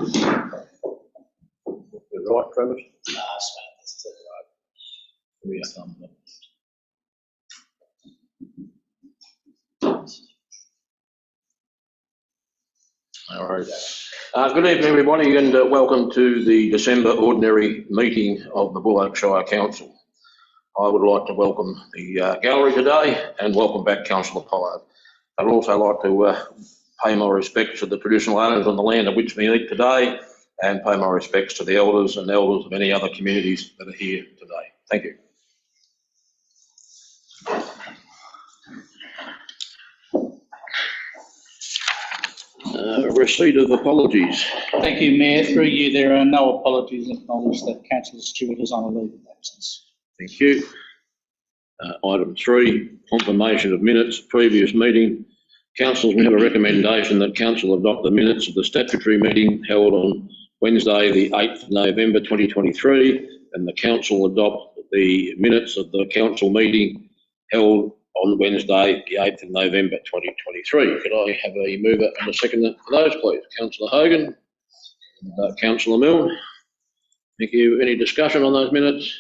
Right, Travis? No, that's right. Give me a thumbs up. All right. Good evening, everybody, and welcome to the December ordinary meeting of the Buloke Shire Council. I would like to welcome the gallery today and welcome back Councillor Pollard. I'd also like to pay my respects to the traditional owners on the land on which we meet today and pay my respects to the elders and elders of any other communities that are here today. Thank you. Receipt of apologies. Thank you, Mayor. Through you, there are no apologies acknowledged that Councillor Stewart is on a leave of absence. Thank you. Item 3, confirmation of minutes, previous meeting. Council have a recommendation that Council adopt the minutes of the statutory meeting held on Wednesday, the 8th of November 2023, and the Council adopt the minutes of the Council meeting held on Wednesday, the 8th of November 2023. Could I have a mover and a seconder for those, please? Councillor Hogan, Councillor Milne. Thank you. Any discussion on those minutes?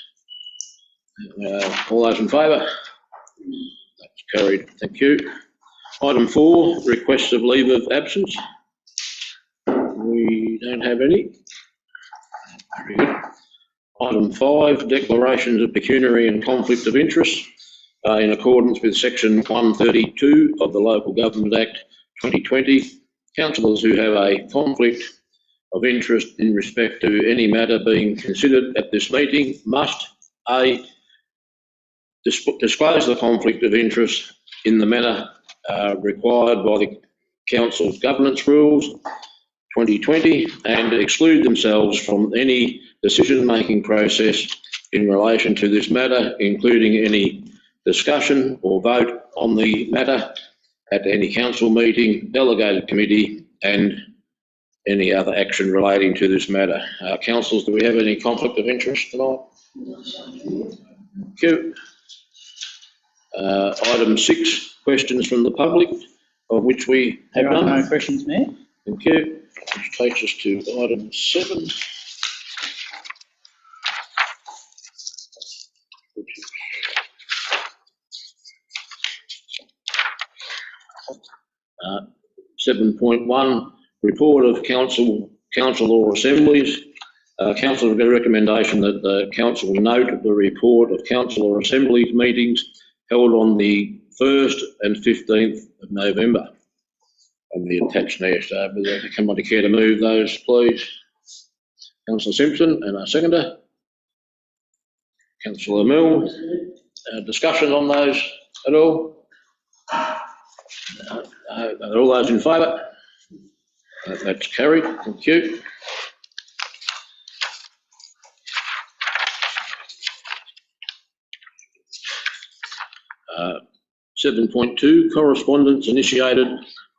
All those in favour? That's carried. Thank you. Item 4, requests of leave of absence. We don't have any. Very good. Item 5, declarations of pecuniary and conflict of interest. In accordance with section 132 of the Local Government Act 2020, councillors who have a conflict of interest in respect to any matter being considered at this meeting must A, disclose the conflict of interest in the manner required by the Council's Governance Rules 2020 and exclude themselves from any decision-making process in relation to this matter, including any discussion or vote on the matter at any council meeting, delegated committee and any other action relating to this matter. Councillors, do we have any conflict of interest tonight? Thank you. Item 6, questions from the public, of which we have none. No questions, Mayor. Thank you. Which takes us to item 7. 7.1, report of council or assemblies. Council have got a recommendation that the council note the report of council or assemblies meetings held on the 1st and 15th of November. And the attached next. Would somebody care to move those, please? Councillor Simpson and our seconder. Councillor Milne. Discussion on those at all? Are all those in favour? That's carried. Thank you. Uh, 7.2, correspondence initiated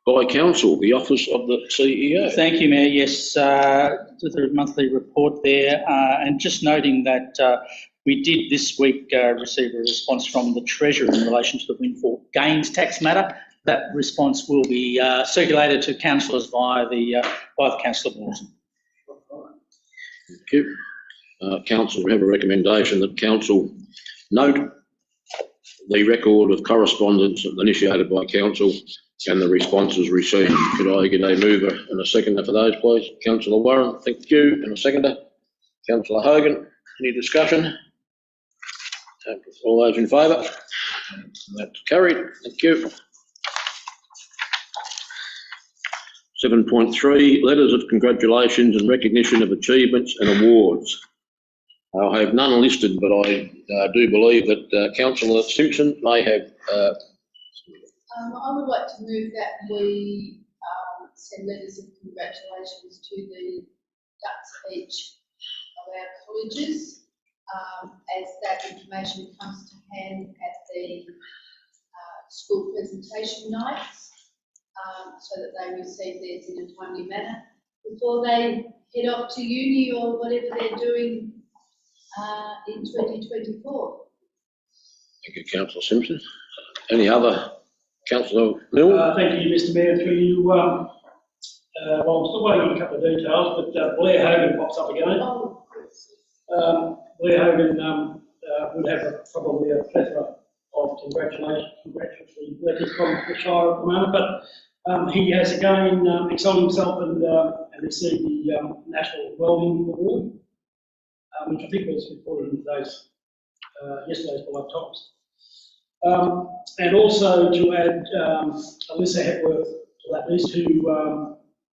by Council, the Office of the CEO. Thank you, Mayor. Yes, the monthly report there, and just noting that we did this week receive a response from the Treasurer in relation to the windfall gains tax matter. That response will be circulated to councillors via the councillor bulletin. Thank you. Council have a recommendation that Council note the record of correspondence initiated by Council and the responses received. Could I get a mover and a seconder for those, please? Councillor Warren, thank you, and a seconder. Councillor Hogan, any discussion? All those in favour? That's carried. Thank you. 7.3, letters of congratulations and recognition of achievements and awards. I have none listed, but I do believe that Councillor Simpson may have. I would like to move that we send letters of congratulations to the Ducks each of our colleges as that information comes to hand at the school presentation nights so that they receive theirs in a timely manner before they head off to uni or whatever they're doing in 2024. Thank you, Councillor Simpson. Any other? Councillor Milne? Thank you, Mr Mayor. Through you, Well, I'm still waiting on a couple of details, but Blair Hogan pops up again. Oh, Blair Hogan would have probably a plethora of congratulatory letters from the Shire at the moment, but he has again excelled himself and received the National Wellbeing Award, which I think was reported in today's yesterday's Buloke Times. And also to add Alyssa Hepworth to that list, who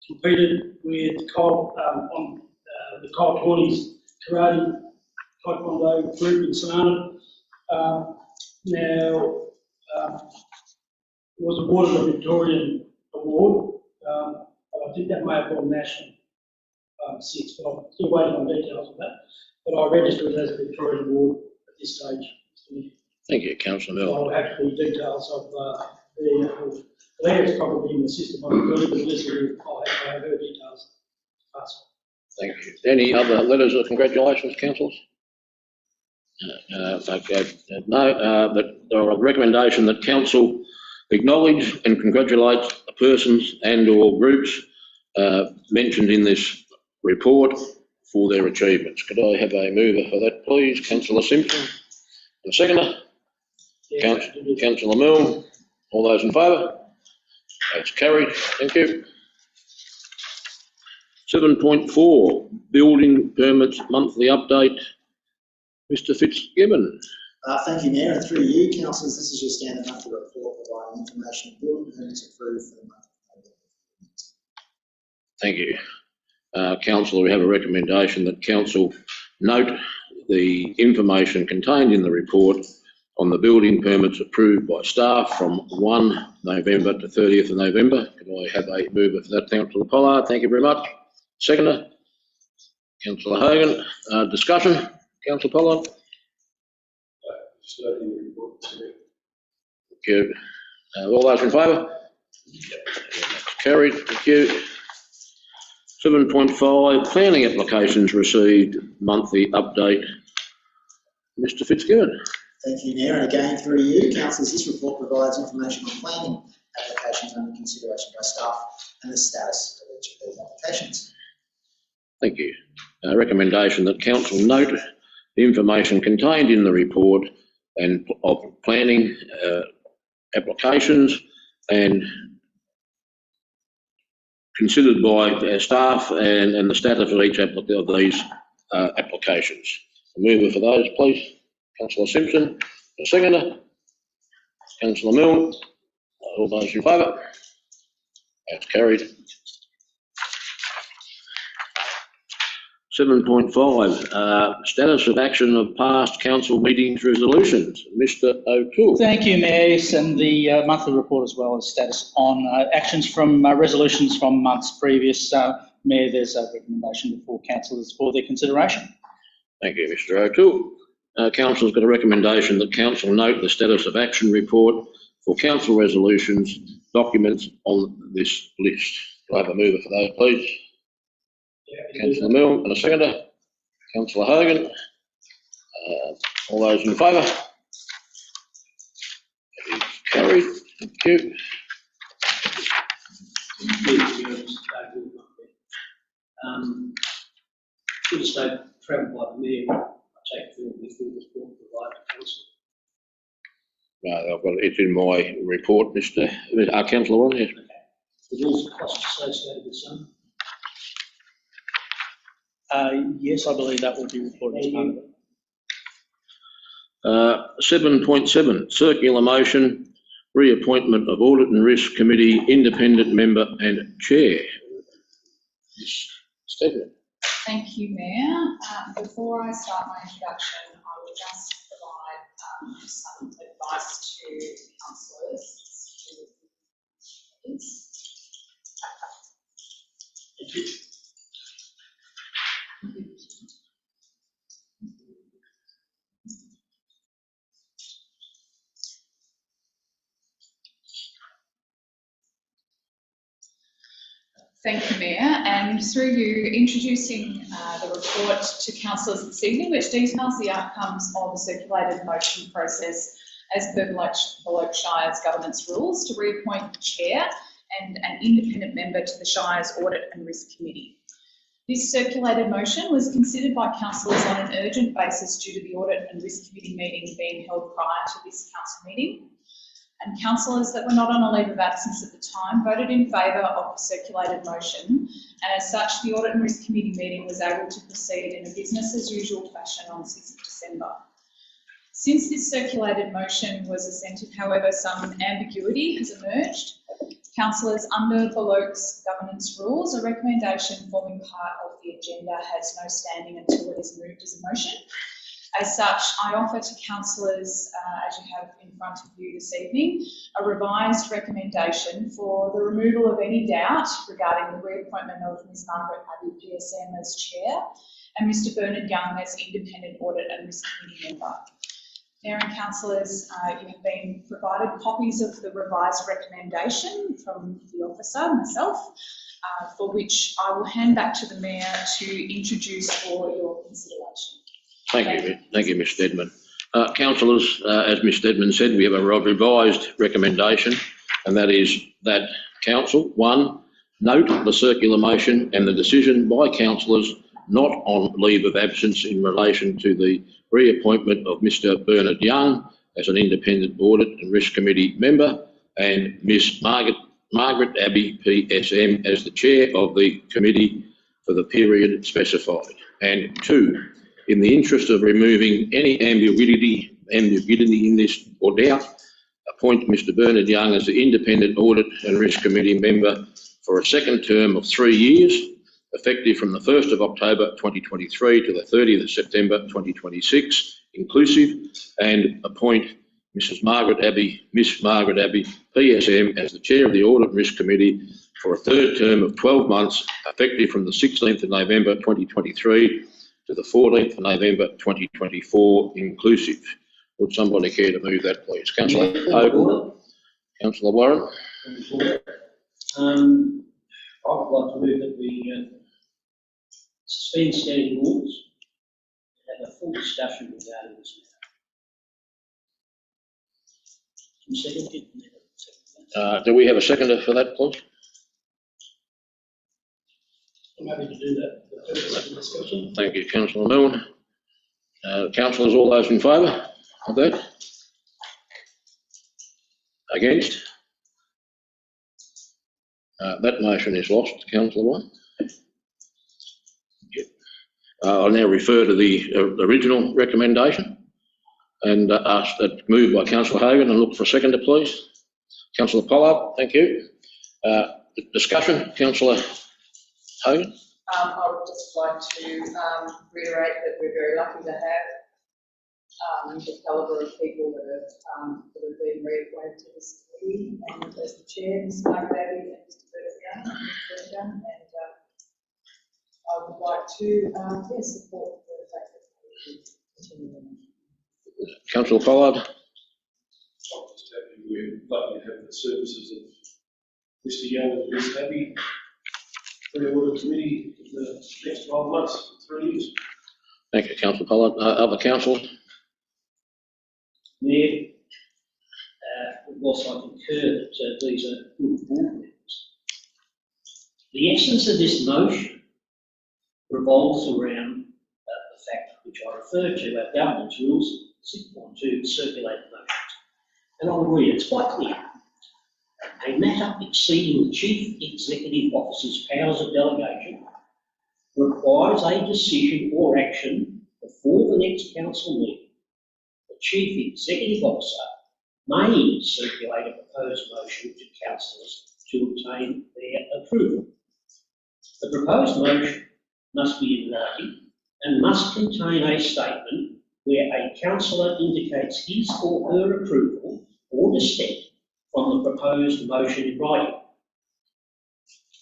competed with Kyle on the Kyle Tawny's karate taekwondo group in St Arnaud. Now, was awarded a Victorian award, but I think that may have gone national since, but I'm still waiting on details of that. But I registered it as a Victorian award at this stage. Thank you, Councillor Milne. I'll have the details of the award. Claire's probably in the system on the but I have her details. Thank you. Any other letters of congratulations, councillors? Okay. No, but there are a recommendation that council acknowledge and congratulate the persons and or groups mentioned in this report for their achievements. Could I have a mover for that, please? Councillor Simpson. And a seconder? Yeah, Councillor Milne. All those in favour? That's carried. Thank you. 7.4, building permits monthly update. Mr Fitzgibbon. Thank you, Mayor, and through you, councillors, this is your standard monthly report providing information on building permits approved for the month of November. Thank you. Councillor, we have a recommendation that council note the information contained in the report on the building permits approved by staff from 1 November to 30th of November. Could I have a mover for that, Councillor Pollard? Thank you very much. Seconder, Councillor Hogan. Discussion, Councillor Pollard. Thank you. All those in favour? Carried. Thank you. 7.5, planning applications received monthly update. Mr Fitzgibbon. Thank you, Mayor, and again through you, councillors, this report provides information on planning applications under consideration by staff and the status of each of these applications. Thank you. Recommendation that council note the information contained in the report and of planning applications and considered by staff and the status of each of these applications. A mover for those, please. Councillor Simpson. A seconder. Councillor Milne. All those in favour? That's carried. 7.5, status of action of past council meetings resolutions. Mr O'Toole. Thank you, Mayor. Yes, and the monthly report as well as status on actions from resolutions from months previous. Mayor, there's a recommendation before councillors for their consideration. Thank you, Mr O'Toole. Council's got a recommendation that council note the status of action report for council resolutions documents on this list. Do I have a mover for those, please? Councillor Milne and a seconder. Councillor Hogan. All those in favour? Carried. Thank you. Interstate travel by the Mayor, I take the report provided to council. I've got it's in my report, Mr. Councillor on here. There's also costs associated with some. Yes, I believe that will be reported as part of it. 7.7, circular motion, reappointment of Audit and Risk Committee independent member and chair. Stephanie. Thank you, Mayor. Before I start my introduction, I will just provide some advice to councillors. Thank you. Thank you, Mayor, and through you, introducing the report to councillors this evening, which details the outcomes of the circulated motion process as per Buloke Shire's governance rules to reappoint the chair and an independent member to the Shire's Audit and Risk Committee. This circulated motion was considered by councillors on an urgent basis due to the Audit and Risk Committee meeting being held prior to this council meeting. And councillors that were not on a leave of absence at the time voted in favour of the circulated motion, and as such the Audit and Risk Committee meeting was able to proceed in a business as usual fashion on 6th of December. Since this circulated motion was assented, however, some ambiguity has emerged. Councillors, under Buloke's governance rules, a recommendation forming part of the agenda has no standing until it is moved as a motion. As such, I offer to councillors, as you have in front of you this evening, a revised recommendation for the removal of any doubt regarding the reappointment of Ms Margaret Abbey PSM as Chair and Mr Bernard Young as Independent Audit and Risk Committee Member. Mayor and councillors, you have been provided copies of the revised recommendation from the officer, myself, for which I will hand back to the Mayor to introduce for your consideration. Thank you, Ms Steadman. Councillors, as Ms Steadman said, we have a revised recommendation, and that is that Council, 1, note the circular motion and the decision by councillors not on leave of absence in relation to the reappointment of Mr Bernard Young as an Independent Audit and Risk Committee member and Ms Margaret Abbey PSM as the Chair of the committee for the period specified. And 2, in the interest of removing any ambiguity in this or doubt, appoint Mr Bernard Young as the Independent Audit and Risk Committee member for a second term of 3 years, effective from the 1st of October 2023 to the 30th of September 2026, inclusive, and appoint Ms Margaret Abbey PSM as the Chair of the Audit and Risk Committee for a third term of 12 months, effective from the 16th of November 2023 to the 14th of November 2024, inclusive. Would somebody care to move that, please? Councillor Hogan. Councillor Warren. I would like to move that we suspend standing orders and have a full discussion regarding this matter. Do we have a seconder for that, please? I'm happy to do that. Discussion. Thank you, Councillor Milne. Councillors, all those in favour of that? Against? That motion is lost, Councillor Warren. I'll now refer to the original recommendation and ask that moved by Councillor Hogan, and look for a seconder, please. Councillor Pollard, thank you. Discussion, Councillor Hogan. I would just like to reiterate that we're very lucky to have the calibre of people that have been reappointed to this committee, and as the chair, Ms Margaret Abbey and Mr Bernard Young, and I would like to support the fact that we continue. Councillor Pollard. We're lucky to have the services of Mr Young and Ms Abbey for the Audit Committee for the next 12 months, 3 years. Thank you, Councillor Pollard. Other councillors? Mayor, whilst I concur that these are good board members, the essence of this motion revolves around the fact which I referred to, our governance rules, 6.2, circulated motions. And I'll read it, it's quite clear. A matter exceeding the Chief Executive Officer's powers of delegation requires a decision or action before the next council meeting. The Chief Executive Officer may circulate a proposed motion to councillors to obtain their approval. The proposed motion must be in writing and must contain a statement where a councillor indicates his or her approval or dissent from the proposed motion in writing.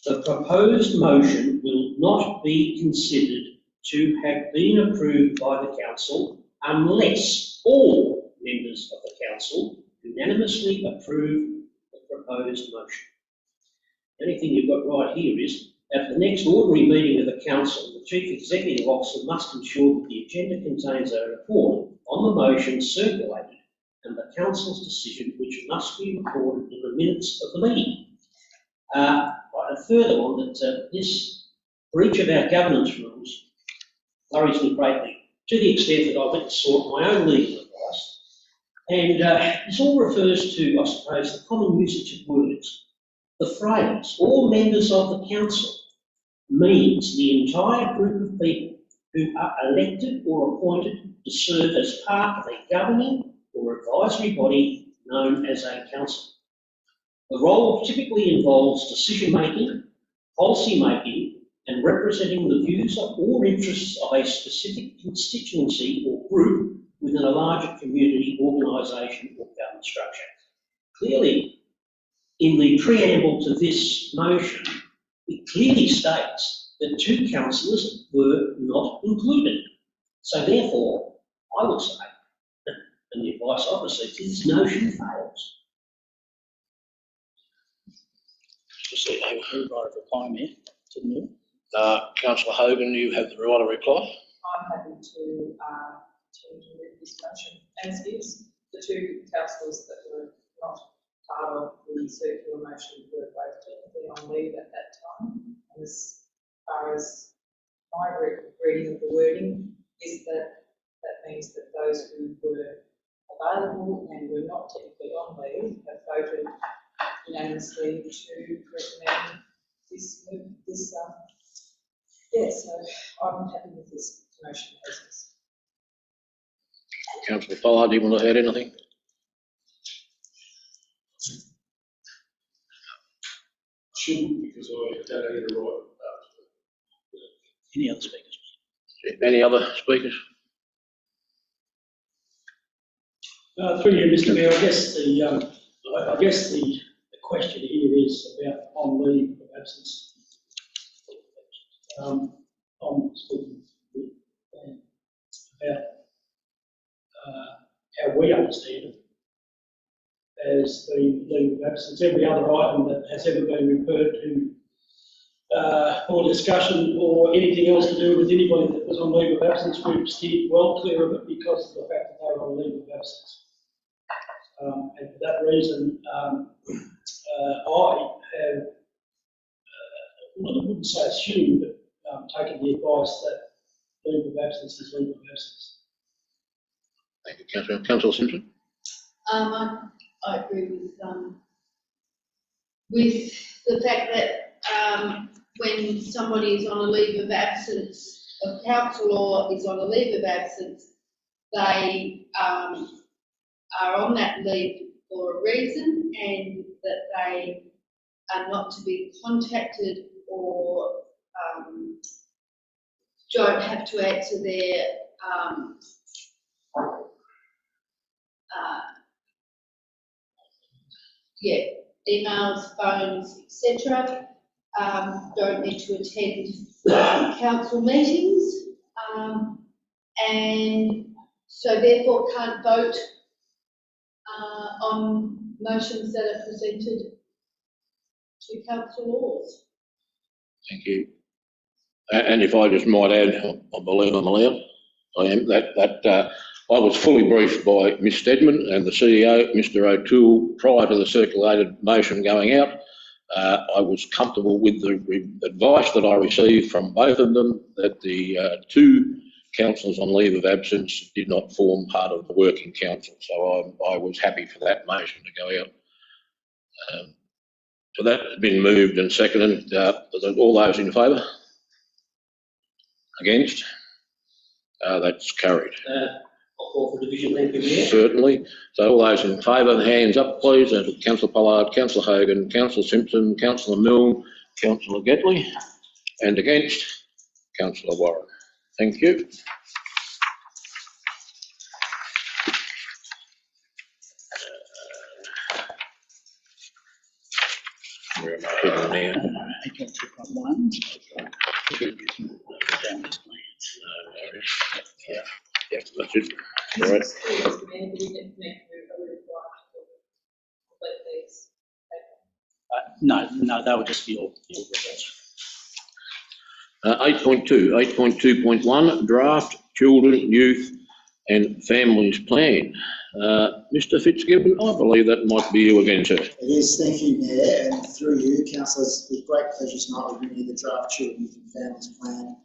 The proposed motion will not be considered to have been approved by the council unless all members of the council unanimously approve the proposed motion. The only thing you've got right here is, at the next ordinary meeting of the council, the Chief Executive Officer must ensure that the agenda contains a report on the motion circulated and the council's decision, which must be recorded in the minutes of the meeting. And further on that this breach of our governance rules worries me greatly, to the extent that I went and sought my own legal advice. And this all refers to, I suppose, the common usage of words. The phrase, all members of the council, means the entire group of people who are elected or appointed to serve as part of a governing or advisory body known as a council. The role typically involves decision-making, policy-making, and representing the views of or interests of a specific constituency or group within a larger community, organisation or government structure. Clearly, in the preamble to this motion, it clearly states that 2 councillors were not included. So therefore, I would say, and the advice I've received, this motion fails. Councillor Hogan, you have the right to reply. I'm happy to move this motion as is. The 2 councillors that were not part of the circular motion were both technically on leave at that time. And as far as my reading of the wording is that means that those who were available and were not technically on leave have voted unanimously to recommend this. So I'm happy with this motion as is. Councillor Pollard, do you want to add anything? Shouldn't, because I don't need a right. Any other speakers? Any other speakers? Through you, Mr. Mayor, I guess the question here is about on leave of absence. I'm speaking about how we understand it as the leave of absence. Every other item that has ever been referred to or discussion or anything else to do with anybody that was on leave of absence, we've steered well clear of it because of the fact that they were on leave of absence. And for that reason, I have, I wouldn't say assumed, but taken the advice that leave of absence is leave of absence. Thank you, Councillor. Councillor Simpson? I agree with the fact that when somebody is on a leave of absence, a councillor is on a leave of absence, they are on that leave for a reason, and that they are not to be contacted or don't have to answer their emails, phones, etc. Don't need to attend council meetings, and so therefore can't vote on motions that are presented to councillors. Thank you. And if I just might add, I believe I'm allowed, I am, that I was fully briefed by Ms Stedman and the CEO, Mr O'Toole, prior to the circulated motion going out. I was comfortable with the advice that I received from both of them that the 2 councillors on leave of absence did not form part of the working council. So I was happy for that motion to go out. So that has been moved and seconded. All those in favour? Against? That's carried. I'll call for division, thank you, Mayor. Certainly. So all those in favour, hands up please. Councillor Pollard, Councillor Hogan, Councillor Simpson, Councillor Milne, Councillor Gatley, and against, Councillor Warren. Thank you. Where am I heading now? 8.2.1. Yeah, that's it. All right. No, they were just for your reference. 8.2.1, draft children, youth and families plan. Mr Fitzgibbon, I believe that might be you again, sir. It is, thank you, Mayor, and through you, councillors, with great pleasure tonight we bring you the draft Children, Youth and Families Plan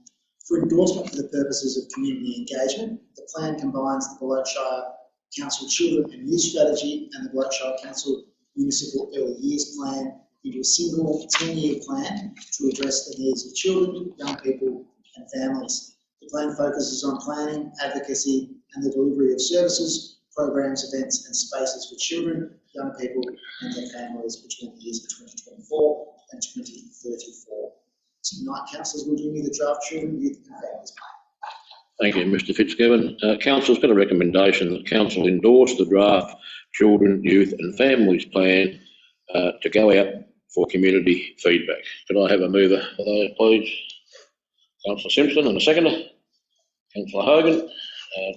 for endorsement for the purposes of community engagement. The plan combines the Buloke Shire Council Children and Youth Strategy and the Buloke Shire Council Municipal Early Years Plan into a single 10-year plan to address the needs of children, young people and families. The plan focuses on planning, advocacy and the delivery of services, programs, events and spaces for children, young people and their families between the years of 2024 and 2034. Tonight, councillors will bring you the draft Children, Youth and Families Plan. Thank you, Mr Fitzgibbon. Council's got a recommendation that Council endorse the draft Children, Youth and Families Plan to go out for community feedback. Could I have a mover for those, please? Councillor Simpson and a seconder. Councillor Hogan.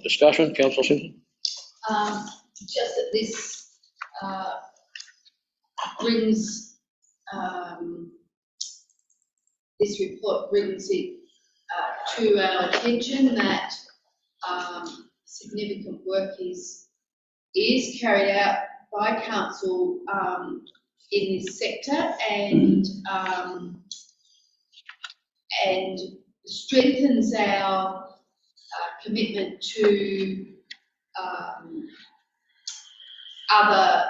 Discussion, Councillor Simpson. Just that this brings this report brings it to our attention that significant work is carried out by council in this sector and strengthens our commitment to other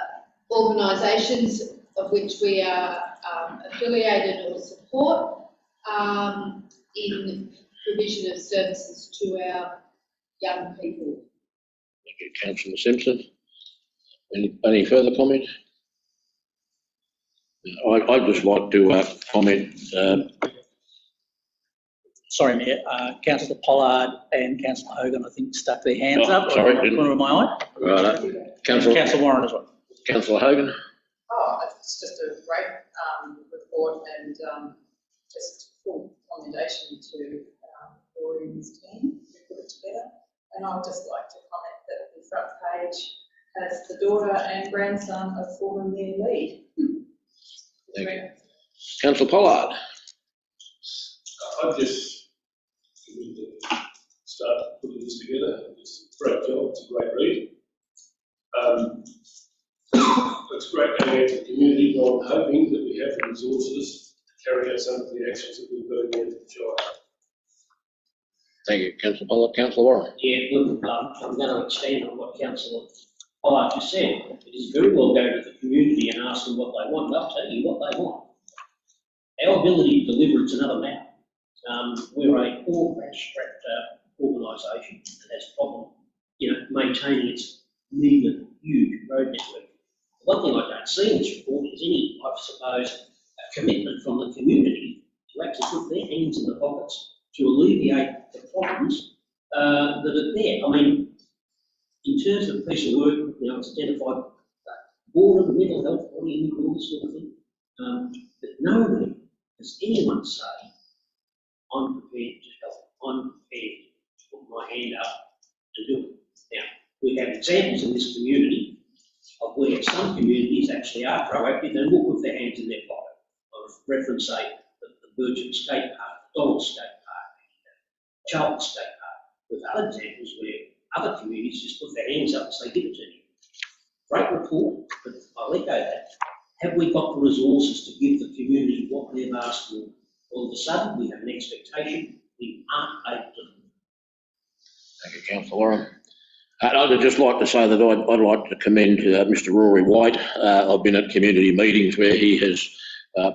organisations of which we are affiliated or support in provision of services to our young people. Thank you, Councillor Simpson. Any further comment? I'd just like to comment. Sorry, Mayor. Councillor Pollard and Councillor Hogan, I think, stuck their hands up. Sorry, corner of my eye. Right. Councillor Warren as well. Councillor Hogan. Oh, it's just a great report and just full commendation to Rory and his team who put it together. And I'd just like to comment that the front page has the daughter and grandson of former Mayor Lead. Thank you. Councillor Pollard. I've just started putting this together. It's a great job, it's a great read. It's great going out to the community, but I'm hoping that we have the resources to carry out some of the actions that we're doing here at the Shire. Thank you, Councillor Pollard. Councillor Warren. Yeah, look, I'm going to expand on what Councillor Pollard just said. It is very well go to the community and ask them what they want. They'll tell you what they want. Our ability to deliver it's another matter. We're a poor, abstract organisation that has a problem, maintaining its meagre, huge road network. The one thing I don't see in this report is any, I suppose, commitment from the community to actually put their hands in the pockets to alleviate the problems that are there. I mean, in terms of a piece of work, it's identified water, mental health, body image, all this sort of thing. But nobody has anyone say, I'm prepared to help, I'm prepared to put my hand up and do it. Now, we have examples in this community of where some communities actually are proactive and will put their hands in their pocket. I reference, say, the Burgess Skate Park, the Donald Skate Park, Charlton Skate Park, with other examples where other communities just put their hands up and say, give it to you. Great report, but I'll let go of that. Have we got the resources to give the community what they've asked for? All of a sudden, we have an expectation we aren't able to do. Thank you, Councillor Warren. I'd just like to say that I'd like to commend Mr Rory White. I've been at community meetings where he has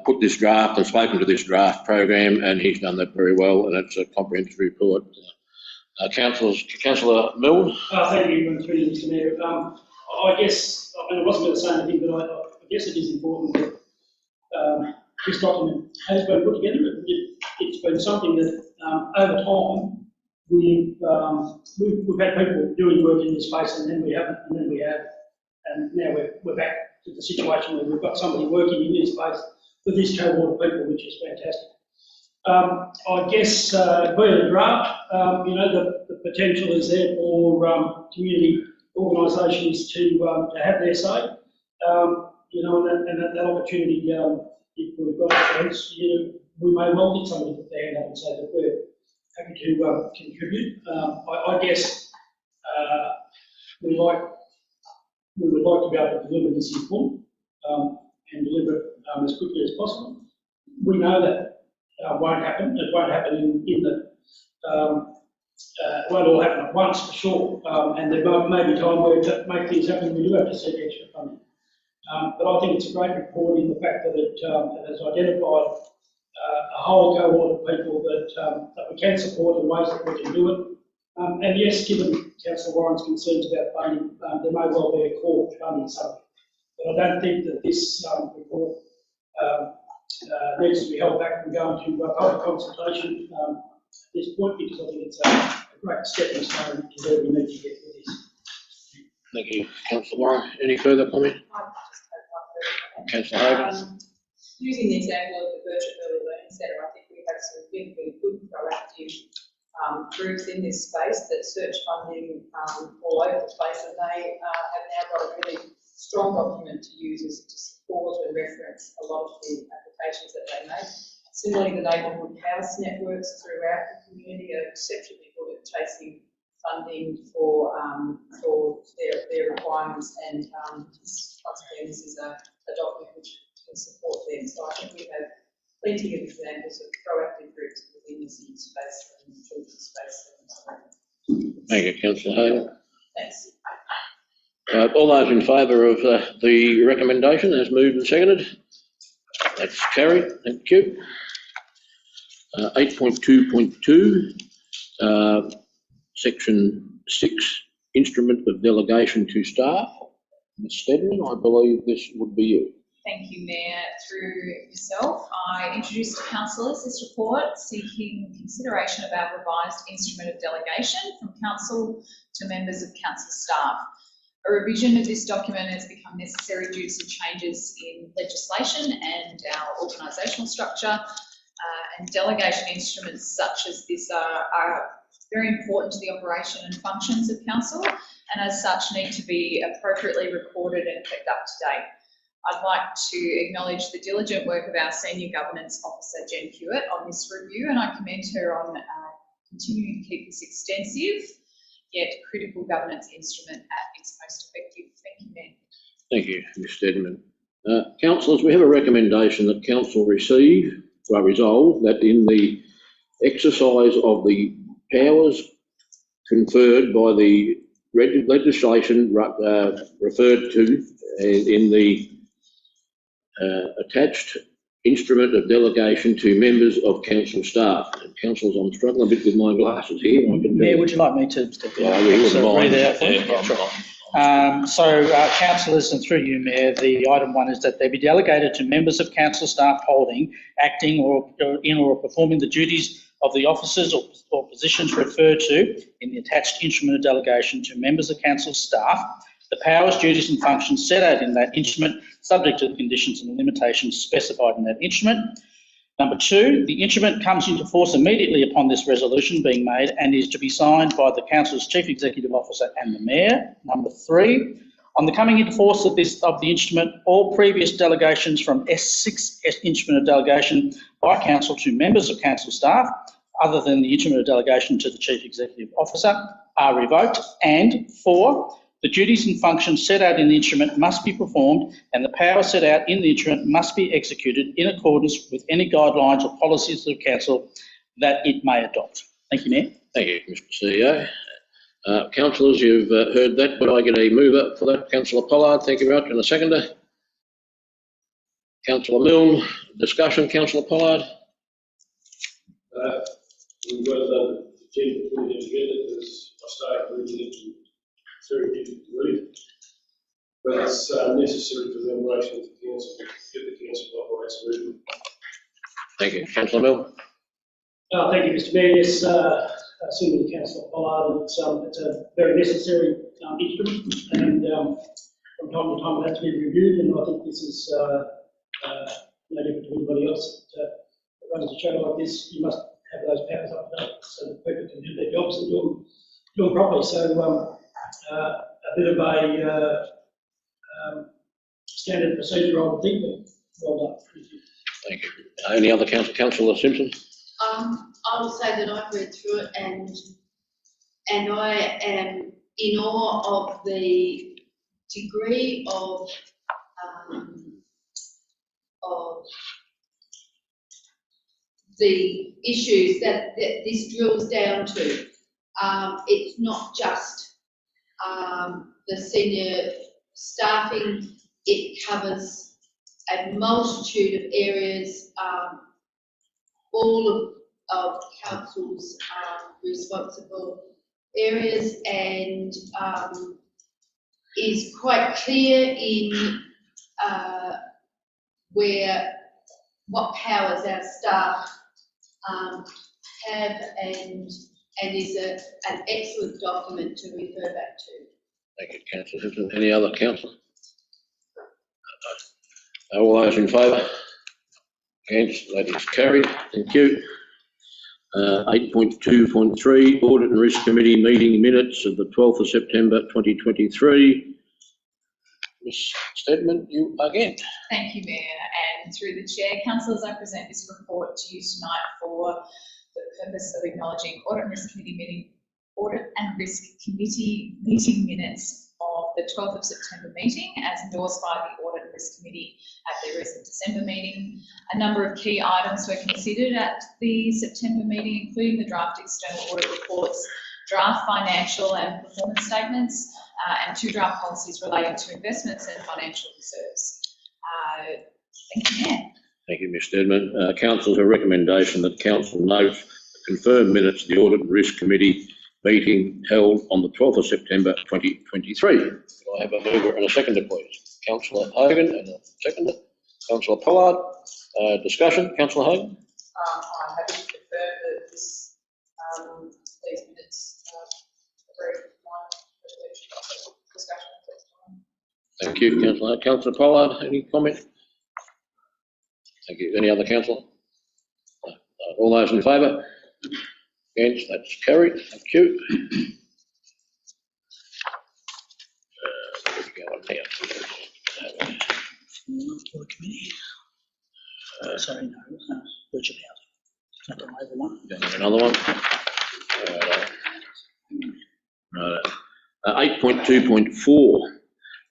put this draft and spoken to this draft program, and he's done that very well, and it's a comprehensive report. Councillor Milne. Thank you, Mr Mayor. I guess, I wasn't going to say anything, but I guess it is important that this document has been put together. It's been something that over time we've had people doing work in this space, and then we haven't, and then we have, and now we're back to the situation where we've got somebody working in this space for this cohort of people, which is fantastic. I guess via the draft, the potential is there for community organisations to have their say, and that opportunity. If we've got a chance, we may well get somebody to put their hand up and say that we're happy to contribute. I guess we like we would like to be able to deliver this in full and deliver it as quickly as possible. We know that won't happen. It won't happen in the it won't all happen at once for sure, and there may be time where to make things happen we do have to seek extra funding. But I think it's a great report in the fact that it has identified a whole cohort of people that we can support in ways that we can do it. And yes, given Councillor Warren's concerns about funding, there may well be a call for funding something. But I don't think that this report needs to be held back from going to public consultation at this point, because I think it's a great stepping stone to where we need to get with this. Thank you, Councillor Warren. Any further comment? Councillor Hogan. Using the example of the Virtual Early Learning Centre, I think we have some really, really good proactive groups in this space that search funding all over the place, and they have now got a really strong document to use to support and reference a lot of the applications that they make. Similarly, the neighbourhood house networks throughout the community are exceptionally good at chasing funding for their requirements, and once again, this is a document which can support them. So I think we have plenty of examples of proactive groups within this youth space and children's space. Thank you, Councillor Hogan. Thanks. All those in favour of the recommendation as moved and seconded? That's carried. Thank you. 8.2.2, Section 6, Instrument of Delegation to Staff. Ms. Stedman, I believe this would be you. Thank you, Mayor. Through yourself, I introduced to councillors this report seeking consideration of our revised instrument of delegation from council to members of council staff. A revision of this document has become necessary due to some changes in legislation and our organisational structure, and delegation instruments such as this are very important to the operation and functions of council, and as such need to be appropriately recorded and kept up to date. I'd like to acknowledge the diligent work of our Senior Governance Officer, Jen Hewitt, on this review, and I commend her on continuing to keep this extensive yet critical governance instrument at its most effective. Thank you, Mayor. Thank you, Ms. Stedman. Councillors, we have a recommendation that Council resolve that in the exercise of the powers conferred by the legislation referred to in the attached instrument of delegation to members of council staff. And councillors, I'm struggling a bit with my glasses here. Mayor, would you like me to step in? Read it out for you? Yeah, sure. Councillors, and through you, Mayor, the item 1 is that they be delegated to members of council staff holding, acting or in or performing the duties of the officers or positions referred to in the attached instrument of delegation to members of council staff, the powers, duties and functions set out in that instrument, subject to the conditions and limitations specified in that instrument. Number 2, the instrument comes into force immediately upon this resolution being made and is to be signed by the Council's Chief Executive Officer and the Mayor. Number 3, on the coming into force of the instrument, all previous delegations from S6 instrument of delegation by Council to members of Council staff, other than the instrument of delegation to the Chief Executive Officer, are revoked. And 4, the duties and functions set out in the instrument must be performed and the power set out in the instrument must be executed in accordance with any guidelines or policies of Council that it may adopt. Thank you, Mayor. Thank you, Mr. CEO. Councillors, you've heard that. Would I get a mover for that? Councillor Pollard, thank you very much. And a seconder? Councillor Milne, discussion. Councillor Pollard? We've got the agenda putting it together because I started reading it and it's very difficult to read. But it's necessary for the operation of the council to get the council to operate smoothly. Thank you. Councillor Milne? Thank you, Mr. Mayor. Yes, similar to Councillor Pollard, it's a very necessary instrument, and from time to time it has to be reviewed, and I think this is no different to anybody else that runs a show like this. You must have those powers up to date so that people can do their jobs and do them properly. So a bit of a standard procedure, I would think, but well done. Thank you. Any other council? Councillor Simpson? I will say that I've read through it and I am in awe of the degree of the issues that this drills down to. It's not just the senior staffing, it covers a multitude of areas, all of council's responsible areas, and is quite clear in what powers our staff have, and is an excellent document to refer back to. Thank you, Councillor Simpson. Any other councillor? All those in favour? Against? That is carried. Thank you. 8.2.3 Audit and Risk Committee meeting minutes of the 12th of September 2023. Ms Steadman, you again. Thank you, Mayor. And through the Chair, councillors, I present this report to you tonight for the purpose of acknowledging Audit and Risk Committee meeting minutes of the 12th of September meeting as endorsed by the Audit and Risk Committee at their recent December meeting. A number of key items were considered at the September meeting, including the draft external audit reports, draft financial and performance statements, and 2 draft policies relating to investments and financial reserves. Thank you, Mayor. Thank you, Ms Steadman. Council's a recommendation that Council note the confirmed minutes of the Audit and Risk Committee meeting held on the 12th of September 2023. Could I have a mover and a seconder, please? Councillor Hogan and a seconder. Councillor Pollard. Discussion. Councillor Hogan. I'm happy to confirm that these minutes agree with my discussion. Thank you, Councillor. Councillor Pollard, any comment? Thank you. Any other councillor? All those in favour? Against? That's carried. Thank you. Where we go on now? For the committee. Sorry, no, virtual housing. Another one. Another one. Right. 8.2.4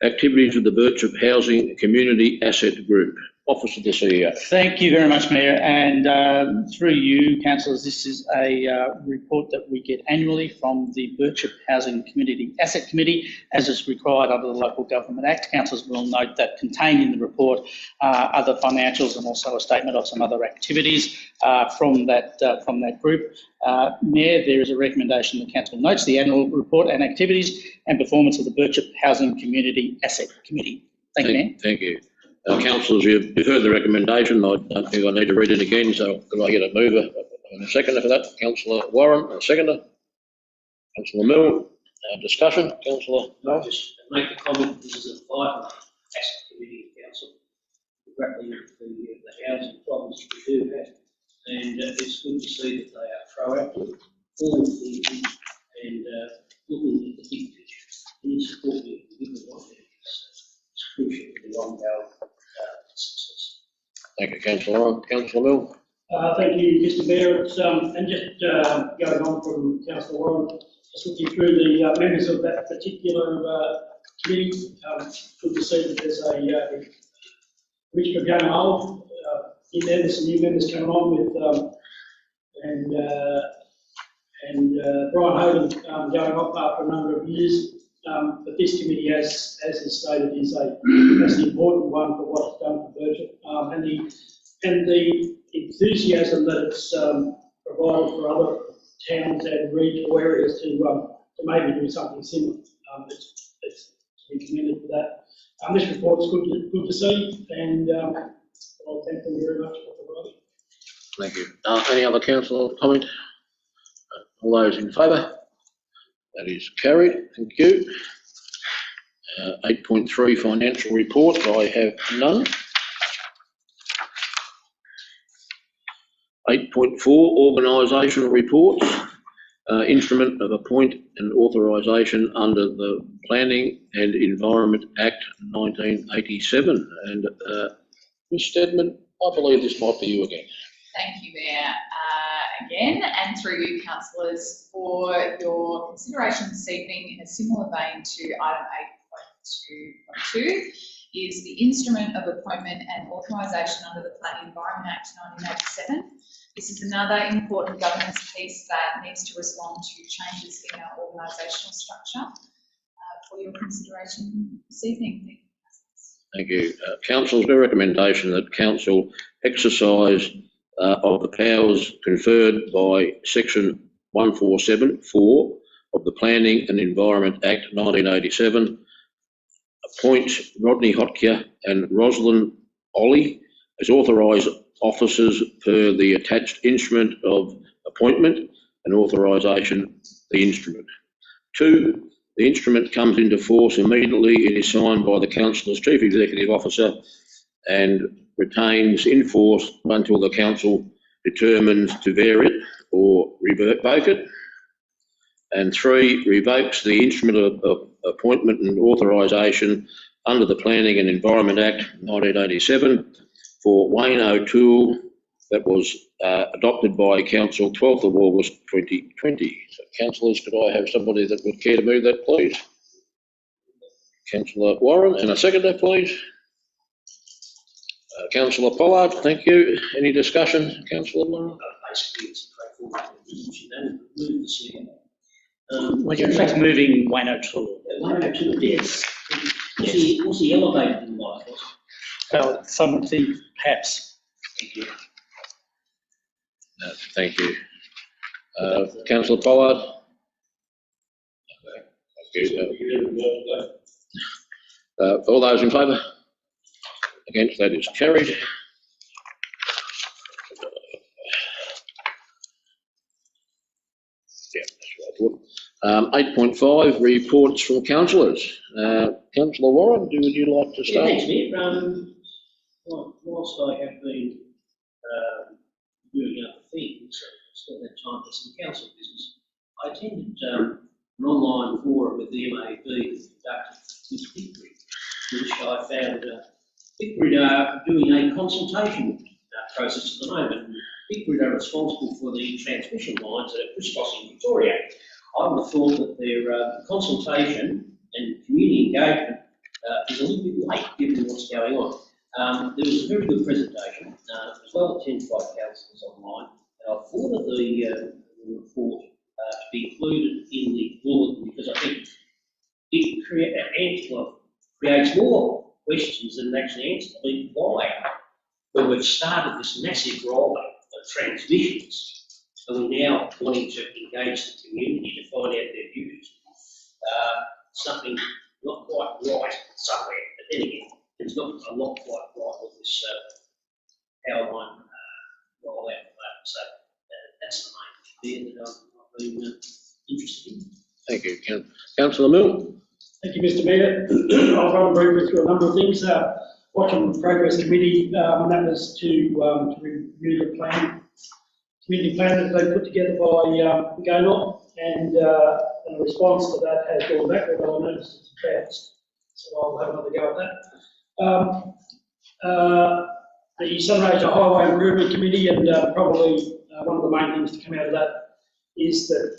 activities of the Birchip Housing Community Asset Group. Office of the CEO. Thank you very much, Mayor. And through you, councillors, this is a report that we get annually from the Birchip Housing Community Asset Committee, as is required under the Local Government Act. Councillors will note that contained in the report are other financials and also a statement of some other activities from that group. Mayor, there is a recommendation that Council notes the annual report and activities and performance of the Birchip Housing Community Asset Committee. Thank you, Mayor. Thank you. Councillors, you've heard the recommendation. I don't think I need to read it again, so could I get a mover and a seconder for that? Councillor Warren, a seconder. Councillor Mill, discussion. Councillor I'll just make a comment. This is a vital asset committee of council, grappling with the housing problems we do have, and it's good to see that they are proactive, forward-thinking, and looking at the big picture. And support the individual. It's crucial to the ongoing success. Thank you, Councillor Warren. Councillor Mill. Thank you, Mr. Mayor. And just going on from Councillor Warren, just looking through the members of that particular committee, good to see that there's a mixture of young and old in there. There's some new members coming on with Brian Hogan going off after a number of years. But this committee, as is stated, is the important one for what's done for Birchip, and the enthusiasm that it's provided for other towns and regional areas to maybe do something similar. It's to be commended for that. This report's good to see, and I'll thank them very much for providing. Thank you. Any other councillor comment? All those in favour? That is carried. Thank you. 8.3 financial reports. I have none. 8.4 organisational reports. Instrument of appoint and authorisation under the Planning and Environment Act 1987. And Ms Steadman, I believe this might be you again. Thank you, Mayor. Again, and through you, councillors, for your consideration this evening in a similar vein to item 2.2 is the instrument of appointment and authorisation under the Planning Environment Act 1987. This is another important governance piece that needs to respond to changes in our organisational structure for your consideration this evening. Thank you. Council's no recommendation that Council exercise of the powers conferred by Section 147(4) of the Planning and Environment Act 1987, appoint Rodney Hotker and Rosalind Ollie as authorised officers per the attached instrument of appointment and authorisation, the instrument. 2, the instrument comes into force immediately. It is signed by the Council as Chief Executive Officer and retains in force until the Council determines to vary it or revoke it. And 3, revokes the instrument of appointment and authorisation under the Planning and Environment Act 1987 for Wayne O'Toole that was adopted by Council 12th of August 2020. So, councillors, could I have somebody that would care to move that, please? Councillor Warren, and a seconder, please. Councillor Pollard, thank you. Any discussion, Councillor Warren? Basically, it's a straightforward resolution. Then move the second. Well, you're in fact moving Wayne O'Toole. Wayne O'Toole, yes. Was he elevated in life? Something perhaps. Thank you. Thank you. Councillor Pollard? Thank you. All those in favour? Against, that is carried. Yeah, that's what I thought. 8.5, reports from councillors. Councillor Warren, would you like to start? Thanks, Mayor. Whilst I have been doing other things, I still had time for some council business. I attended an online forum with the MAB that was conducted with Pickford, which I found Pickford are doing a consultation process at the moment. Pickford are responsible for the transmission lines that are crisscrossing Victoria. I would have thought that their consultation and community engagement is a little bit late given what's going on. There was a very good presentation. It was well attended by councillors online, and I forwarded the report to be included in the bulletin because I think it creates more questions than it actually answers. I mean, why, when we've started this massive rollout of transmissions, are we now wanting to engage the community to find out their views? Something not quite right somewhere, but then again, there's not a lot quite right with this power line rollout. So that's the main issue there that I've been interested in. Thank you. Councillor Mill. Thank you, Mr. Mayor. I'll run briefly through a number of things. Watching the Progress Committee, that was to review the plan, community plan that they put together by GONOP, and a response to that has gone back, although I noticed it's bounced, so I'll have another go at that. The Sunraysia Highway Improvement Committee, and probably one of the main things to come out of that is that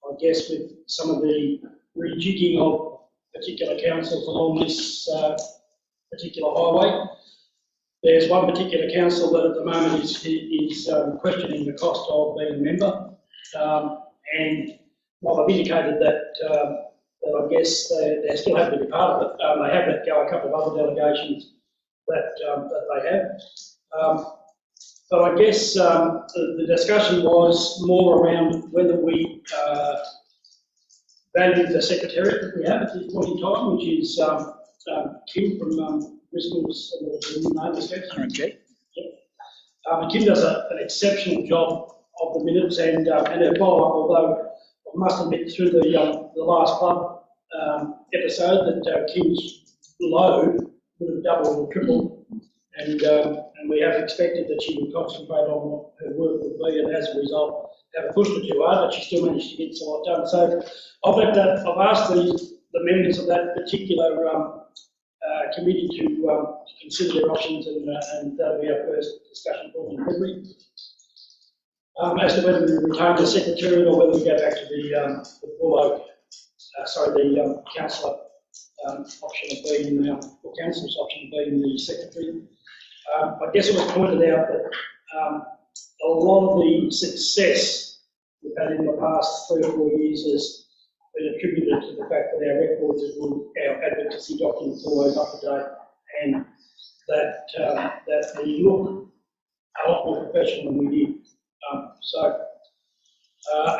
I guess with some of the rejigging of particular councils along this particular highway, there's one particular council that at the moment is questioning the cost of being a member, and while I've indicated that I guess they still have to be part of it, they have let go a couple of other delegations that they have. But I guess the discussion was more around whether we value the secretariat that we have at this point in time, which is Kim from Bristol's name escapes. Okay. Yep. Kim does an exceptional job of the minutes and her follow-up, although I must admit through the last club episode that Kim's load would have doubled or tripled, and we have expected that she would concentrate on what her work would be, and as a result haven't pushed it too hard, but she still managed to get a lot done. So I've asked the members of that particular committee to consider their options, and that'll be our first discussion point in February. As to whether we retain the secretariat or whether we go back to the Buloke the councillor option of being, or council's option of being the secretary. I guess it was pointed out that a lot of the success we've had in the past 3 or 4 years has been attributed to the fact that our records and our advocacy documents are always up to date, and that we look a lot more professional than we did.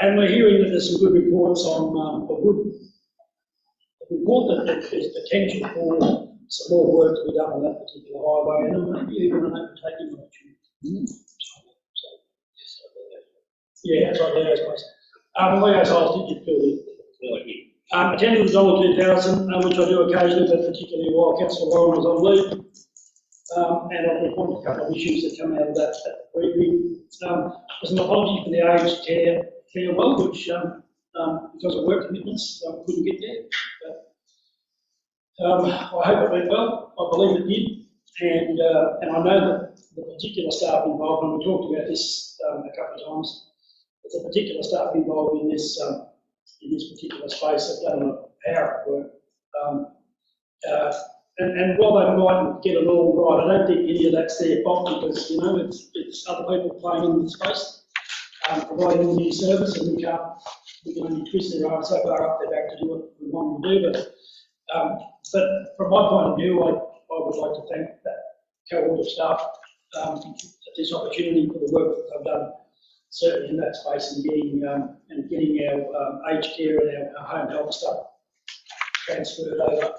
And we're hearing that there's some good reports on a good report that there's potential for some more work to be done on that particular highway, and maybe even an overtaking opportunity. Yeah, that's right, Leo's place. Leo's house did fill in. Attendance was on 2,000, which I do occasionally, but particularly while Councillor Warren was on leave. And I've reported a couple of issues that come out of that briefing. There's an apology for the aged care farewell, which because of work commitments, couldn't get there. But, I hope it went well. I believe it did, and I know that the particular staff involved, and we talked about this a couple of times. There's a particular staff involved in this particular space have done a power of work. And while they might get it all right, I don't think any of that's their fault, because it's other people playing in the space, providing new service, and we can only twist their arms so far up their back to do what we want them to do. But from my point of view, I would like to thank that cohort of staff for this opportunity, for the work that they've done, certainly in that space, and getting our aged care and our home health stuff transferred over.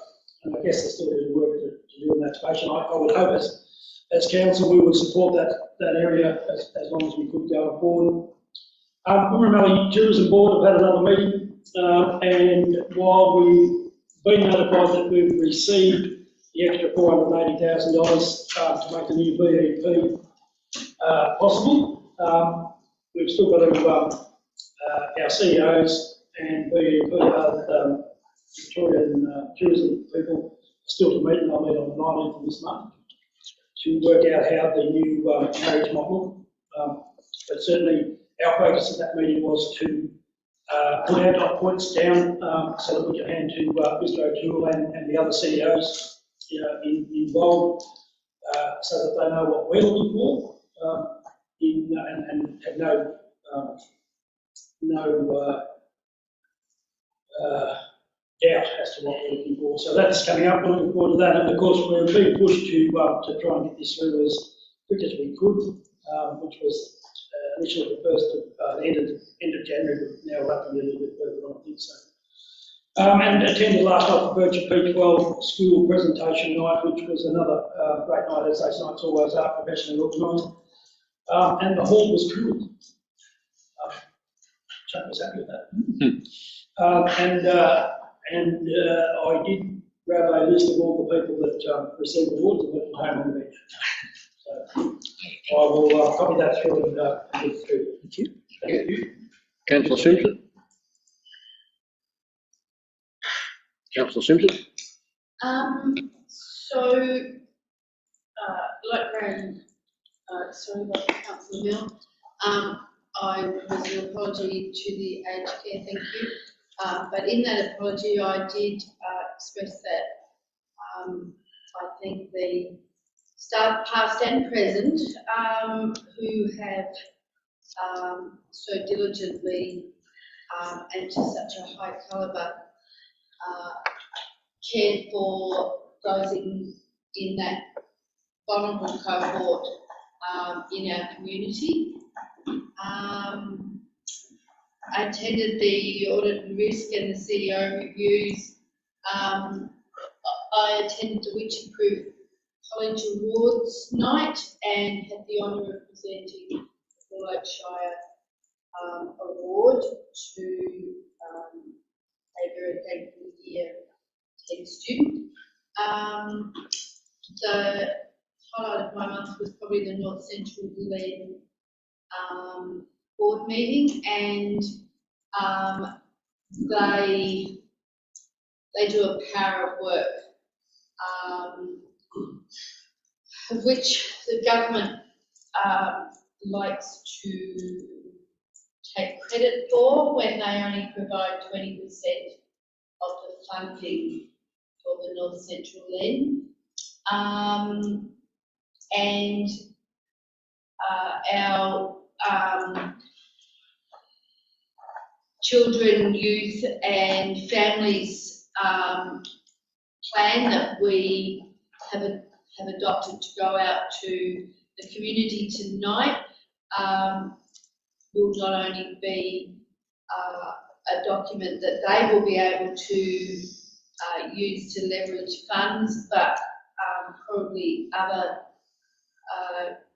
And I guess there's still a bit of work to do in that space. And I would hope as council we would support that area as long as we could going forward. Wooramalli Tourism Board have had another meeting, and while we've been notified that we've received the extra $480,000 to make the new VEP possible, we've still got to, our CEOs and VEP, Victorian tourism people, still to meet, and I'll meet on the 19th of this month to work out how the new marriage model. But certainly our focus at that meeting was to put our dot points down so that we can hand to Mr. O'Toole and the other CEOs involved, so that they know what we're looking for and have no doubt as to what we're looking for. So that's coming up. We're looking forward to that. And of course, we're being pushed to try and get this through as quick as we could, which was initially the end of January, but now we're up a little bit further on, I think so. And attended last night the Virgin P12 school presentation night, which was another great night, as those nights always are, professionally organised. And the hall was cool. Chuck was happy with that. And I did grab a list of all the people that received awards and went home on the bench. So I will copy that through and give it through. Thank you. Thank you. Councillor Simpson. Councillor Simpson. Like Councillor Mill, I was an apology to the aged care, thank you. But in that apology, I did express that I think the staff, past and present, who have so diligently and to such a high calibre cared for those in that vulnerable cohort in our community. I attended the audit and risk and the CEO reviews. I attended the Witchy Proof College Awards night and had the honour of presenting the Buloke Shire award to a very thankful year 10 student. The highlight of my month was probably the North Central led board meeting, and they do a power of work, of which the government likes to take credit for when they only provide 20% of the funding for the North Central Lane. And our children, youth and families plan that we have adopted to go out to the community tonight will not only be a document that they will be able to use to leverage funds, but probably other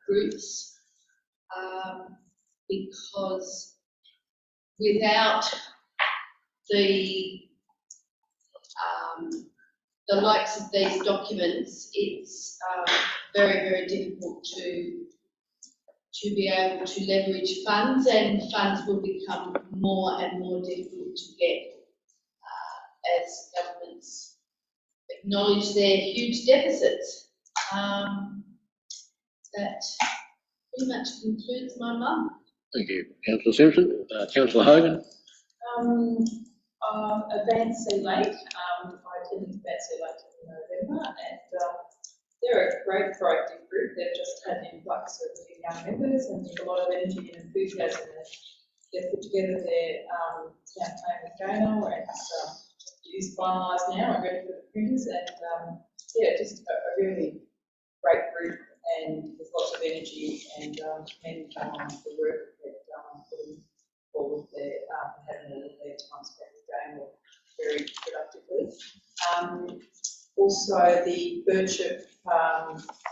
groups, because without the likes of these documents, it's very, very difficult to be able to leverage funds, and funds will become more and more difficult to get as governments acknowledge their huge deficits. That pretty much concludes my month. Thank you, Councillor Simpson. Councillor Hogan. Advance Sea Lake, I attended Advance Sea Lake in November, and they're a great proactive group. They've just had an influx of new young members, and there's a lot of energy and enthusiasm. They've put together their campaign with Gano, and it is finalised now and ready for the printers, and yeah, just a really great group, and there's lots of energy, and commend the work that putting forward there, having all of their time spent with Gano very productively. Also, the Birchip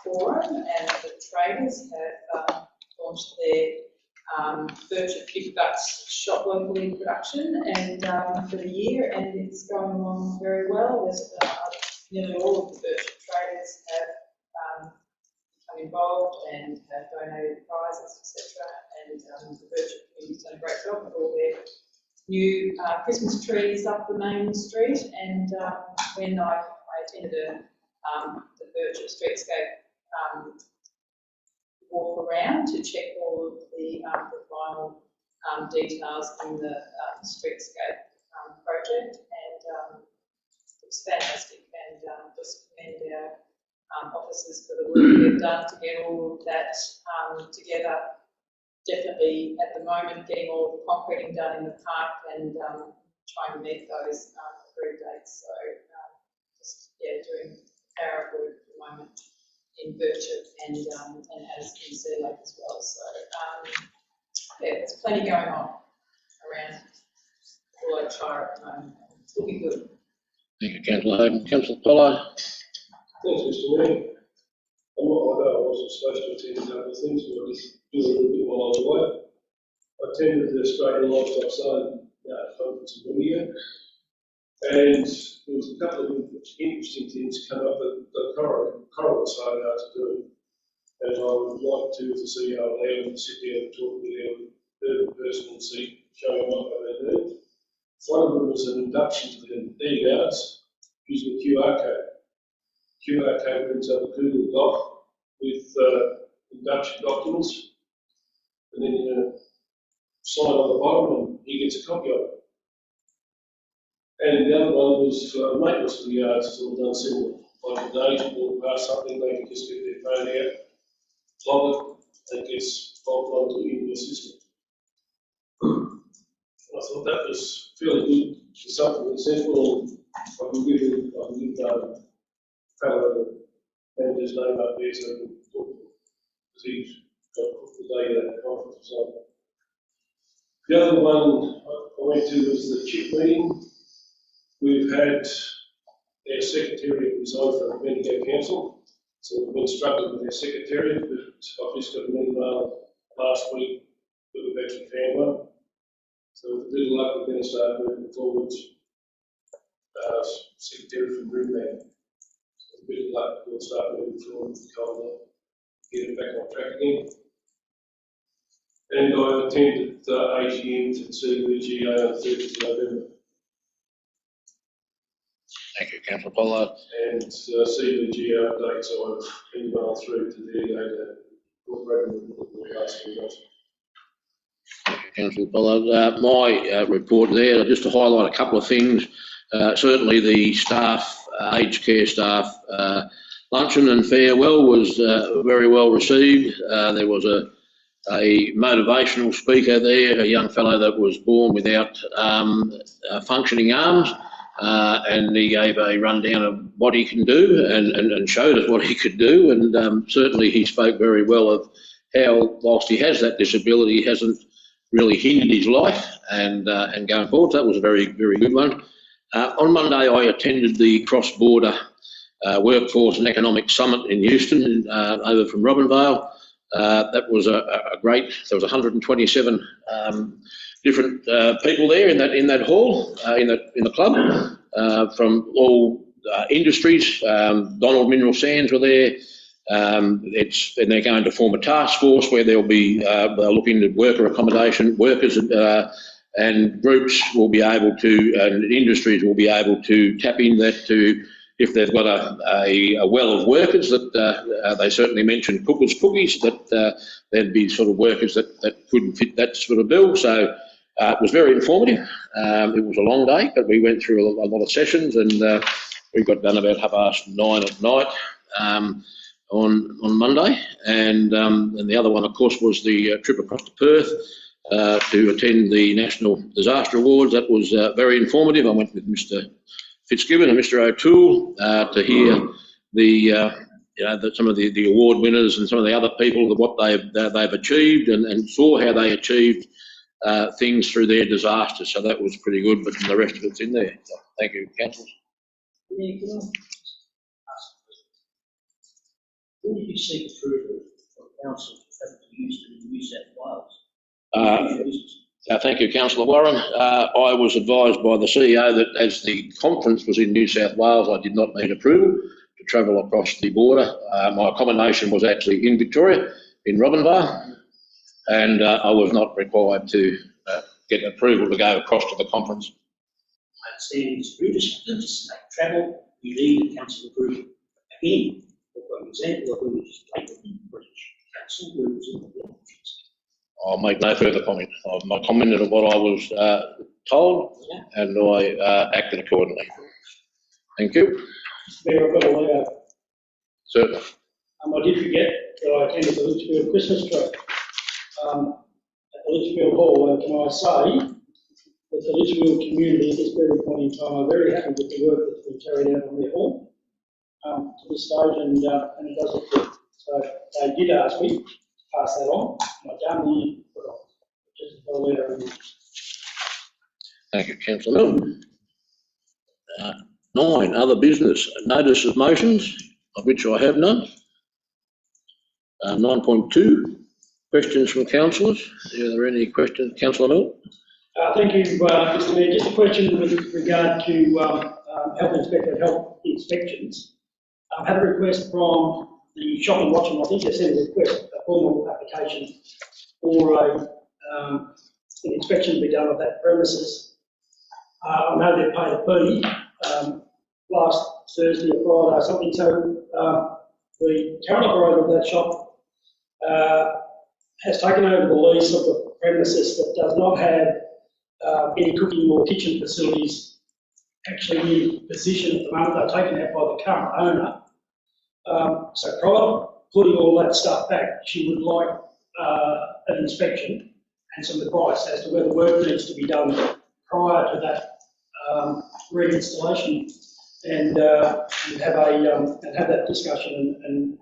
Forum and the traders have launched their Birchip Big Guts shop locally production and for the year, and it's going along very well. There's nearly all of the Birchip traders have become involved and have donated prizes, etc. And the Birchip community's done a great job with all their new Christmas trees up the main street. And when I attended the Birchip Streetscape walk around to check all of the final details in the streetscape project, and it's fantastic, and just commend our officers for the work they've done to get all of that together. Definitely at the moment getting all the concreting done in the park and trying to meet those agreed dates. So just doing power work at the moment in Birchip and as in Sea Lake as well. So there's plenty going on around Buloke Shire at the moment. It's looking good. Thank you, Councillor Hogan. Councillor Pollard. Thanks, Mr. Mayor. Although I wasn't supposed to attend a couple of things, but I was doing a little bit while I was away. I attended the Australian Livestock Sale conference in India, and there was a couple of interesting things come up that the Coral was so hard to do, and I would like to, as a CEO, allow them to sit down and talk with their person and see, show them what they do. One of them was an induction to the e-guards using a QR code. QR code brings up a Google Doc with induction documents, and then you sign on the bottom and he gets a copy of it. And the other one was for maintenance for the yards, it's all done similar. Like the agent will pass something, they can just get their phone out, log it, and it gets logged onto the system. I thought that was fairly good for something that's simple. I can give fellow manager's name up there so I can talk to him, because he's got the day of that conference or something. The other one I went to was the CHIP meeting. We've had our secretariat resign from Bendigo Council, so we've been struggling with our secretariat, but I've just got an email last week that we've actually found one. So with a little luck, we're going to start moving forwards. Secretary from Brimbank. So with a bit of luck, we'll start moving forward with Colin, get it back on track again. And I attended the AGM to CBGA on 30th of November. Thank you, Councillor Pollard. And CBGA updates I've emailed through to the data incorporated with the last results. Thank you, Councillor Pollard. My report there, just to highlight a couple of things. certainly the staff, aged care staff, luncheon and farewell was very well received. There was a motivational speaker there, a young fellow that was born without functioning arms, and he gave a rundown of what he can do and showed us what he could do, and certainly he spoke very well of how, whilst he has that disability, he hasn't really hindered his life and going forward. So that was a very, very good one. On Monday, I attended the cross-border Workforce and Economic Summit in Houston, over from Robinvale. That was a great. There was 127 different people there in that hall, in the club, from all industries. Donald Mineral Sands were there. And they're going to form a task force where they'll look into worker accommodation, workers, and groups will be able to, and industries will be able to tap in that to, if they've got a well of workers that they certainly mentioned cookies, that there'd be sort of workers that couldn't fit that sort of bill. So it was very informative. It was a long day, but we went through a lot of sessions, and we got done about 9:30 at night on Monday. And the other one, of course, was the trip across to Perth to attend the National Disaster Awards. That was very informative. I went with Mr. Fitzgibbon and Mr. O'Toole to hear some of the award winners and some of the other people, what they've achieved, and saw how they achieved things through their disasters. So that was pretty good, but the rest of it's in there. So thank you, councillors. Yeah, can I ask a question? When did you seek approval from council to travel to Houston in New South Wales? Thank you, Councillor Warren. I was advised by the CEO that as the conference was in New South Wales, I did not need approval to travel across the border. My accommodation was actually in Victoria, in Robinvale, and I was not required to get approval to go across to the conference. I understand it's British travel, you need council approval. Again, for example, of when we just blatantly British council rules and regulations. I'll make no further comment. I commented on what I was told, and I acted accordingly. Thank you. Mayor, I've got a letter. Certainly. I did forget that I attended the Litchfield Christmas tree at the Litchfield Hall. Can I say that the Litchfield community at this very point in time are very happy with the work that's been carried out on their hall to this stage, and it does look good. So they did ask me to pass that on. I don't need to put on just a letter. Thank you, Councillor Milne. 9, other business. Notice of motions, of which I have none. 9.2, questions from councillors. Are there any questions? Councillor Milne? Thank you, Mr Mayor. Just a question with regard to health inspector health inspections. I've had a request from the Shop and Watch, and I think they sent a request, a formal application for an inspection to be done of that premises. I know they paid a fee last Thursday or Friday or something, so the current operator of that shop has taken over the lease of the premises that does not have any cooking or kitchen facilities actually in position at the moment. They're taken out by the current owner. So prior to putting all that stuff back, she would like an inspection and some advice as to whether work needs to be done prior to that reinstallation, and have that discussion and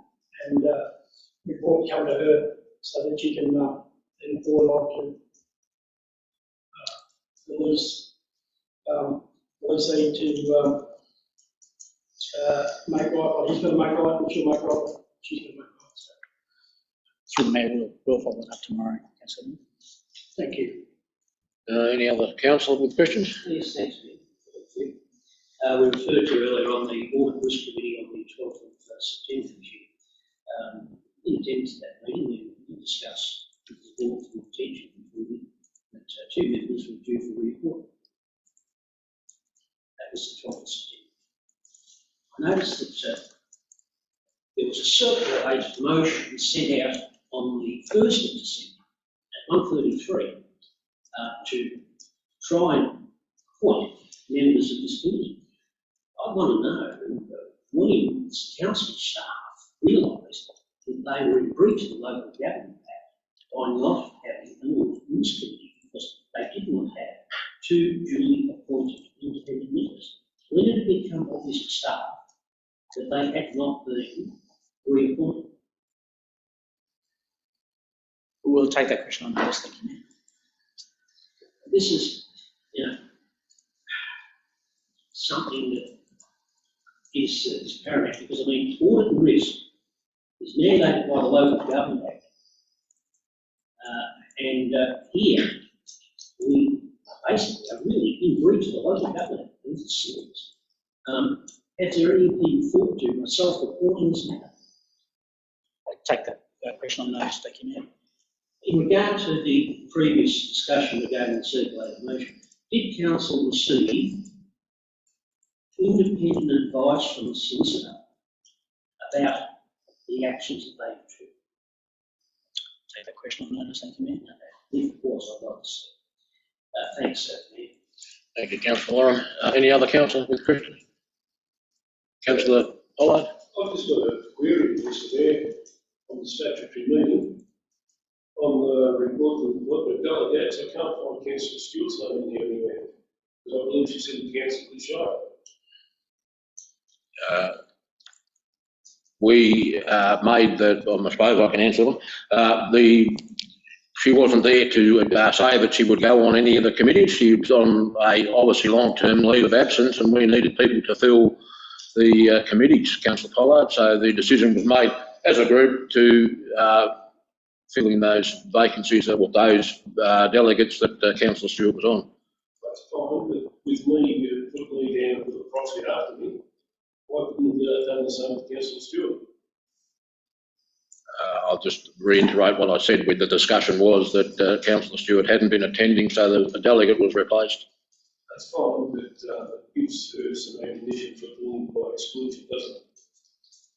report come to her so that she can then forward on to the leasee to make right what he's going to make right, and she'll make right what she's going to make right. So. Through the Mayor, we'll follow that up tomorrow. Thank you. Any other councillor with questions? Yes, thanks, Mayor. We referred to earlier on the Audit Risk Committee on the 12th of September this year. In attendance to that meeting, we discussed with the board for attention that 2 members were due for report. That was the 12th of September. I noticed that there was a circulated motion sent out on the 1st of December at 1:33 to try and appoint members of this committee. I want to know when council staff realised that they were in breach of the Local Government Act by not having an audit in this committee because they did not have two duly appointed independent members. When did it become obvious to staff that they had not been reappointed? We'll take that question on notice, thank you, Mayor. This is, something that is paramount because, I mean, audit and risk is mandated by the Local Government Act. Here, we basically are really in breach of the Local Government Act. This is serious. Has there any been thought to myself reporting this matter? I'll take that question on notice, thank you, Mayor. In regard to the previous discussion regarding the circulated motion, did council receive independent advice from the solicitor about the actions that they took? Take that question on notice, thank you, Mayor. If it was, I'd like to see. Thanks, Mayor. Thank you, Councillor Warren. Any other councillors with questions? Councillor Pollard? I've just got a query, Mr. Mayor, on the statutory meeting. On the report with what the delegates, I can't find Councillor Stewart's name in here anywhere, because I believe she's in the Council Shire. We made the, I suppose I can answer them. She wasn't there to say that she would go on any of the committees. She was on a obviously long-term leave of absence, and we needed people to fill the committees, Councillor Pollard. So the decision was made as a group to fill in those vacancies with those delegates that Councillor Stewart was on. That's fine, but with me, you put me down for the proxy after me. Why couldn't you have done the same with Councillor Stewart? I'll just reiterate what I said with the discussion was that Councillor Stewart hadn't been attending, so the delegate was replaced. That's fine, but it gives her some ammunition for doing by exclusion, doesn't it?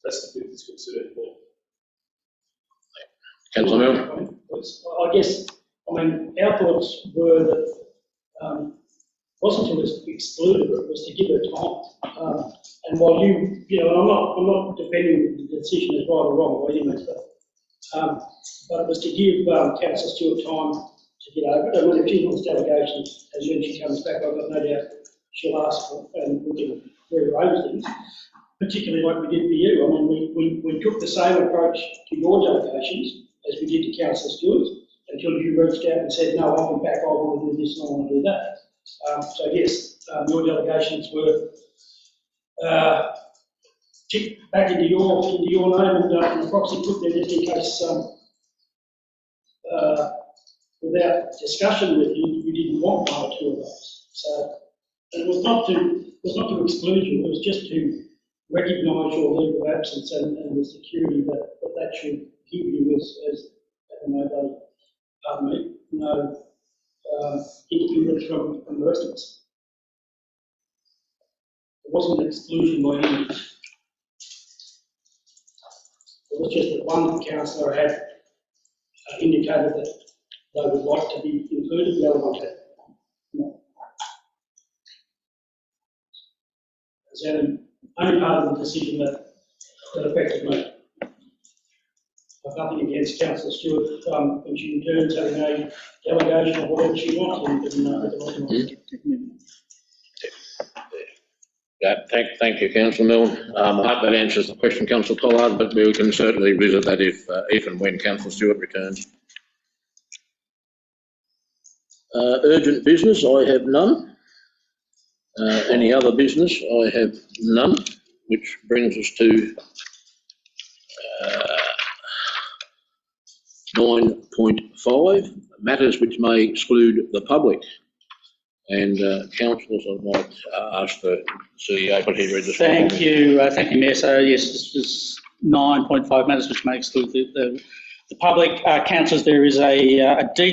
That's the bit that's concerning me. Councillor Milne? I guess, our thoughts were that wasn't to exclude her, it was to give her time. And while I'm not defending the decision as right or wrong by any means, but it was to give Councillor Stewart time to get over it. And when she wants delegation, as when she comes back, I've got no doubt she'll ask for it and we can rearrange things. Particularly like we did for you. We took the same approach to your delegations as we did to Councillor Stewart until you reached out and said, no, I'll be back, I want to do this and I want to do that. So yes, your delegations were tipped back into your name and the proxy put there just in case without discussion with you, you didn't want one or two of those. So it was not to exclude you, it was just to recognise your leave of absence and the security that should give you as no interference from the rest of us. It wasn't an exclusion by any means. It was just that one councillor had indicated that they would like to be included, the other one had not. It's only part of the decision that affected me. I've nothing against Councillor Stewart when she returns having a delegation or whatever she wants. Thank you, Councillor Milne. I hope that answers the question, Councillor Pollard, but we can certainly visit that if and when Councillor Stewart returns. Urgent business, I have none. Any other business, I have none, which brings us to 9.5, matters which may exclude the public. And councillors, I might ask the CEO, but he read this. Thank you, Mayor. So yes, this is 9.5 matters which may exclude the public. Councillors, there is a detailed